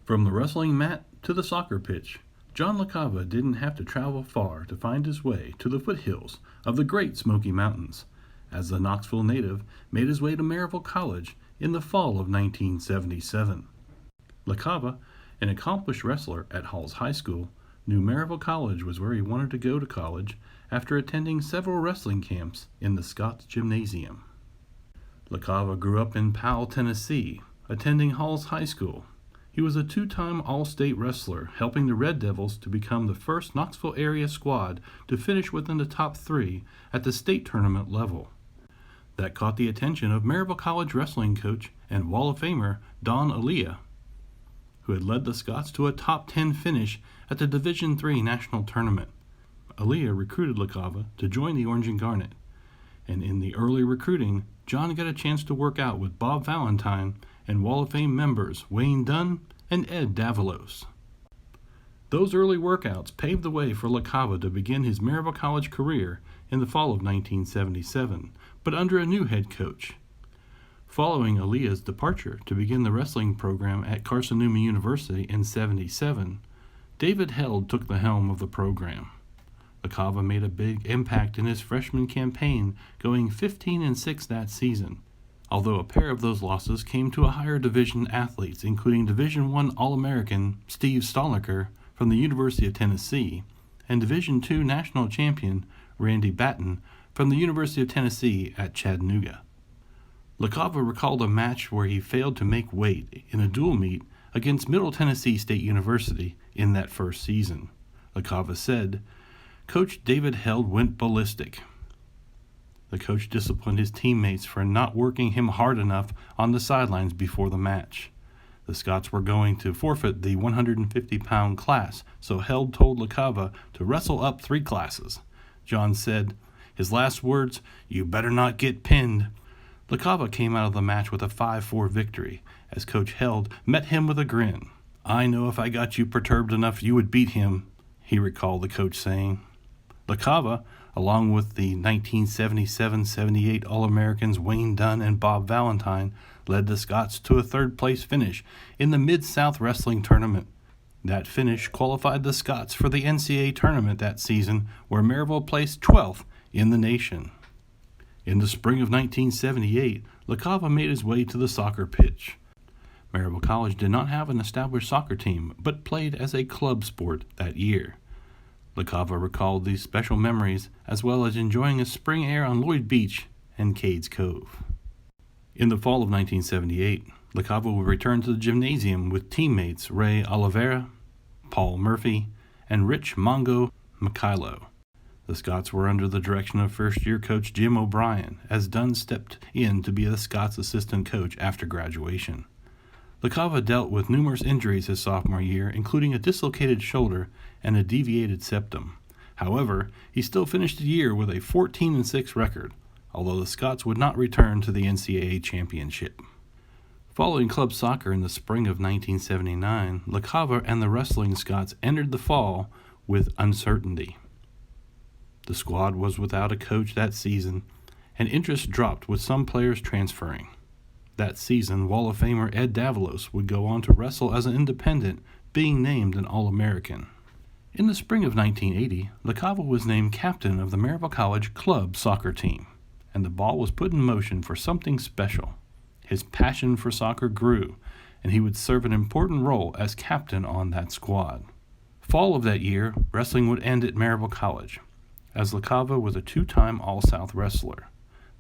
From the wrestling mat to the soccer pitch, John LaCava didn't have to travel far to find his way to the foothills of the Great Smoky Mountains, as the Knoxville native made his way to Maryville College in the fall of 1977. LaCava, an accomplished wrestler at Halls High School, knew Maryville College was where he wanted to go to college after attending several wrestling camps in the Scott's Gymnasium. LaCava grew up in Powell, Tennessee, attending Halls High School. He was a two-time All-State wrestler, helping the Red Devils to become the first Knoxville area squad to finish within the top 3 at the state tournament level. That caught the attention of Maryville College wrestling coach and Wall of Famer Don Alia, who had led the Scots to a top 10 finish at the Division III National Tournament. Alia recruited LaCava to join the Orange and Garnet, and in the early recruiting, John got a chance to work out with Bob Valentine and Wall of Fame members Wayne Dunn and Ed Davalos. Those early workouts paved the way for LaCava to begin his Maryville College career in the fall of 1977, but under a new head coach. Following Alia's departure to begin the wrestling program at Carson-Newman University in '77, David Held took the helm of the program. LaCava made a big impact in his freshman campaign, going 15-6 that season, although a pair of those losses came to a higher division athletes, including Division I All-American Steve Stoliker from the University of Tennessee and Division II national champion Randy Batten from the University of Tennessee at Chattanooga. LaCava recalled a match where he failed to make weight in a dual meet against Middle Tennessee State University in that first season. LaCava said, "Coach David Held went ballistic." The coach disciplined his teammates for not working him hard enough on the sidelines before the match. The Scots were going to forfeit the 150-pound class, so Held told LaCava to wrestle up 3 classes. John said, his last words, "You better not get pinned." LaCava came out of the match with a 5-4 victory, as Coach Held met him with a grin. "I know if I got you perturbed enough you would beat him," he recalled the coach saying. LaCava, along with the 1977-78 All-Americans Wayne Dunn and Bob Valentine, led the Scots to a third-place finish in the Mid-South Wrestling Tournament. That finish qualified the Scots for the NCAA tournament that season, where Maryville placed 12th in the nation. In the spring of 1978, LaCava made his way to the soccer pitch. Maryville College did not have an established soccer team, but played as a club sport that year. LaCava recalled these special memories, as well as enjoying a spring air on Lloyd Beach and Cades Cove. In the fall of 1978, LaCava would return to the gymnasium with teammates Ray Oliveira, Paul Murphy, and Rich Mongo Mikhailo. The Scots were under the direction of first-year coach Jim O'Brien, as Dunn stepped in to be the Scots' assistant coach after graduation. LaCava dealt with numerous injuries his sophomore year, including a dislocated shoulder and a deviated septum. However, he still finished the year with a 14-6 record, although the Scots would not return to the NCAA championship. Following club soccer in the spring of 1979, LaCava and the wrestling Scots entered the fall with uncertainty. The squad was without a coach that season, and interest dropped with some players transferring. That season, Wall of Famer Ed Davalos would go on to wrestle as an independent, being named an All-American. In the spring of 1980, LaCava was named captain of the Maryville College club soccer team, and the ball was put in motion for something special. His passion for soccer grew, and he would serve an important role as captain on that squad. Fall of that year, wrestling would end at Maryville College, as LaCava was a 2-time All-South wrestler.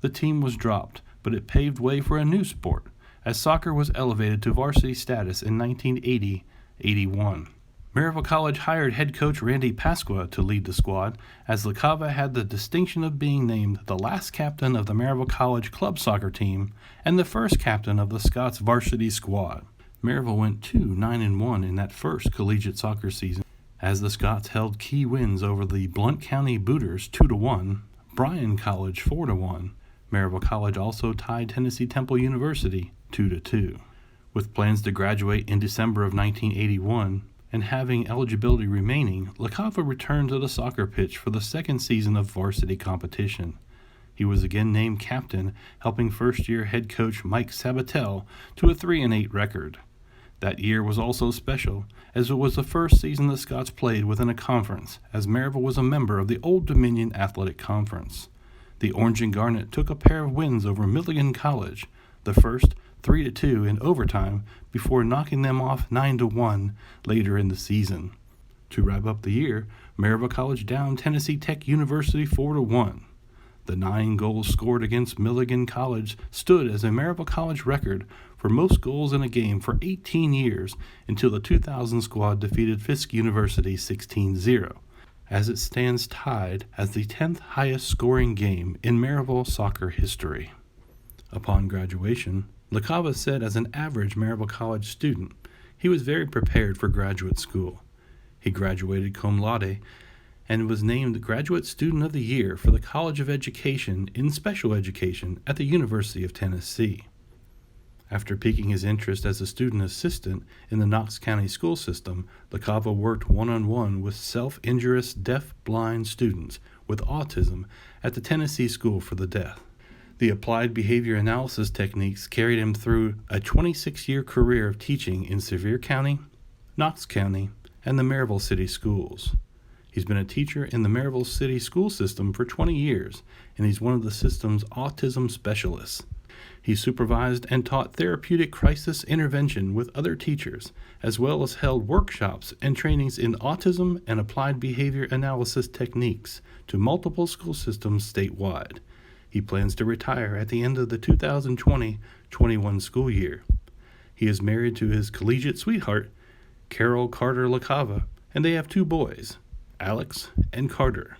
The team was dropped, but it paved way for a new sport, as soccer was elevated to varsity status in 1980-81. Maryville College hired head coach Randy Pasqua to lead the squad, as LaCava had the distinction of being named the last captain of the Maryville College club soccer team and the first captain of the Scots varsity squad. Maryville went 2-9-1 in that first collegiate soccer season, as the Scots held key wins over the Blount County Booters 2-1, Bryan College 4-1. Maryville College also tied Tennessee Temple University 2-2. With plans to graduate in December of 1981 and having eligibility remaining, LaCava returned to the soccer pitch for the second season of varsity competition. He was again named captain, helping first-year head coach Mike Sabatel to a 3-8 record. That year was also special, as it was the first season the Scots played within a conference, as Maryville was a member of the Old Dominion Athletic Conference. The Orange and Garnet took a pair of wins over Milligan College, the first 3-2 in overtime, before knocking them off 9-1 later in the season. To wrap up the year, Maryville College downed Tennessee Tech University 4-1. The 9 goals scored against Milligan College stood as a Maryville College record for most goals in a game for 18 years until the 2000 squad defeated Fisk University 16-0, as it stands tied as the 10th highest scoring game in Maryville soccer history. Upon graduation, LaCava said as an average Maryville College student, he was very prepared for graduate school. He graduated cum laude and was named Graduate Student of the Year for the College of Education in Special Education at the University of Tennessee. After piquing his interest as a student assistant in the Knox County school system, LaCava worked one-on-one with self-injurious deaf-blind students with autism at the Tennessee School for the Deaf. The applied behavior analysis techniques carried him through a 26-year career of teaching in Sevier County, Knox County, and the Maryville City Schools. He's been a teacher in the Maryville City school system for 20 years, and he's one of the system's autism specialists. He supervised and taught therapeutic crisis intervention with other teachers, as well as held workshops and trainings in autism and applied behavior analysis techniques to multiple school systems statewide. He plans to retire at the end of the 2020-21 school year. He is married to his collegiate sweetheart, Carol Carter LaCava, and they have 2 boys, Alex and Carter.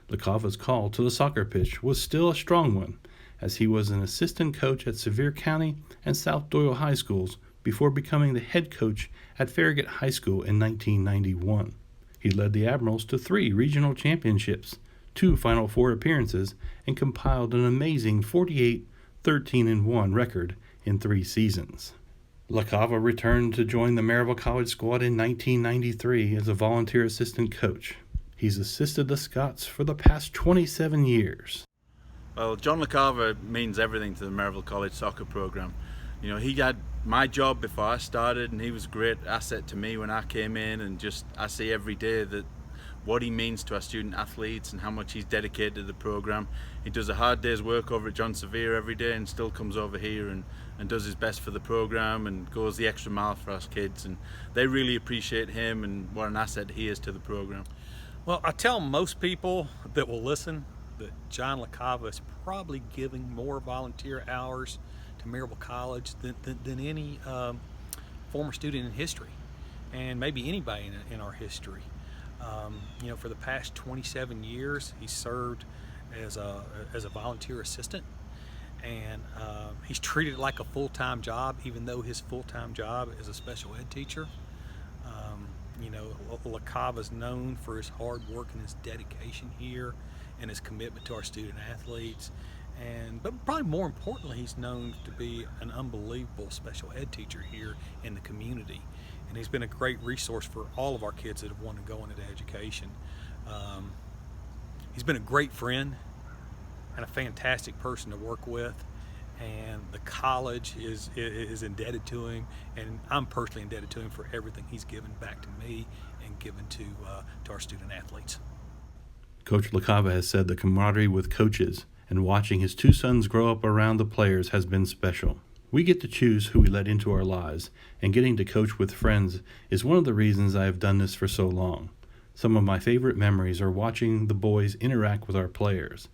LaCava's call to the soccer pitch was still a strong one, as he was an assistant coach at Sevier County and South Doyle High Schools before becoming the head coach at Farragut High School in 1991. He led the Admirals to 3 regional championships, 2 Final Four appearances, and compiled an amazing 48-13-1 record in 3 seasons. LaCava returned to join the Maryville College squad in 1993 as a volunteer assistant coach. He's assisted the Scots for the past 27 years. Well, John LaCava means everything to the Maryville College soccer program. You know, he had my job before I started, and he was a great asset to me when I came in, and just I see every day that what he means to our student athletes and how much he's dedicated to the program. He does a hard day's work over at John Sevier every day and still comes over here and does his best for the program and goes the extra mile for us kids, and they really appreciate him and what an asset he is to the program. Well, I tell most people that will listen that John LaCava is probably giving more volunteer hours to Maryville College than any former student in history, and maybe anybody in our history. You know, for the past 27 years, he served as a volunteer assistant, and he's treated it like a full-time job, even though his full-time job is a special ed teacher. You know, LaCava is known for his hard work and his dedication here and his commitment to our student athletes. But probably more importantly, he's known to be an unbelievable special ed teacher here in the community. And he's been a great resource for all of our kids that have wanted to go into education. He's been a great friend and a fantastic person to work with. And the college is indebted to him, and I'm personally indebted to him for everything he's given back to me and given to our student athletes. Coach LaCava has said the camaraderie with coaches and watching his 2 sons grow up around the players has been special. We get to choose who we let into our lives, and getting to coach with friends is one of the reasons I have done this for so long. Some of my favorite memories are watching the boys interact with our players.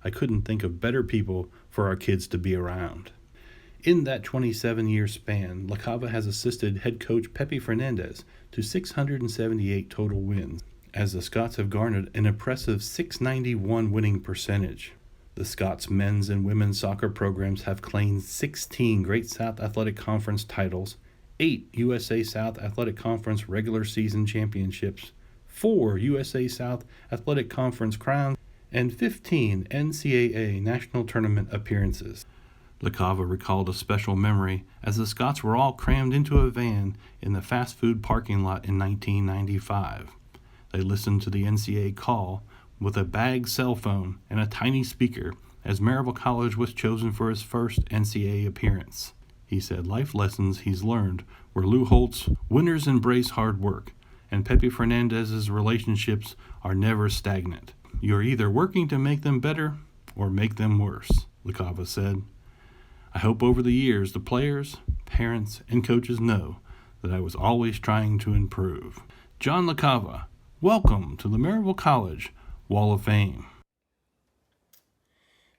I couldn't think of better people for our kids to be around. In that 27-year span, LaCava has assisted head coach Pepe Fernandez to 678 total wins, as the Scots have garnered an impressive 691 winning percentage. The Scots men's and women's soccer programs have claimed 16 Great South Athletic Conference titles, 8 USA South Athletic Conference regular season championships, 4 USA South Athletic Conference crowns, and 15 NCAA national tournament appearances. LaCava recalled a special memory as the Scots were all crammed into a van in the fast food parking lot in 1995. They listened to the NCAA call with a bag cell phone and a tiny speaker as Maryville College was chosen for his first NCAA appearance. He said life lessons he's learned were Lou Holt's winners embrace hard work, and Pepe Fernandez's relationships are never stagnant. You're either working to make them better or make them worse, LaCava said. I hope over the years the players, parents, and coaches know that I was always trying to improve. John LaCava, welcome to the Maryville College Wall of Fame.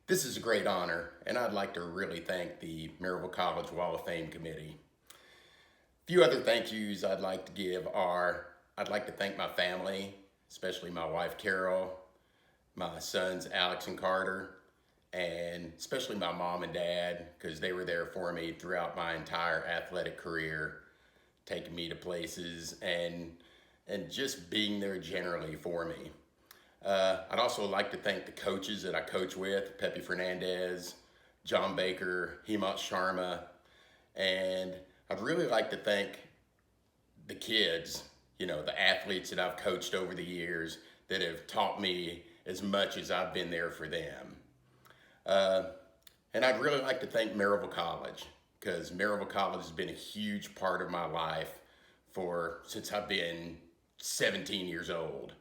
This is a great honor, and I'd like to really thank the Maryville College Wall of Fame Committee. A few other thank yous I'd like to give are, I'd like to thank my family, especially my wife Carol, my sons Alex and Carter, and especially my mom and dad, because they were there for me throughout my entire athletic career, taking me to places and just being there generally for me. I'd also like to thank the coaches that I coach with, Pepe Fernandez, John Baker, Hemant Sharma, and I'd really like to thank the kids, the athletes that I've coached over the years that have taught me as much as I've been there for them. And I'd really like to thank Maryville College, because Maryville College has been a huge part of my life since I've been 17 years old.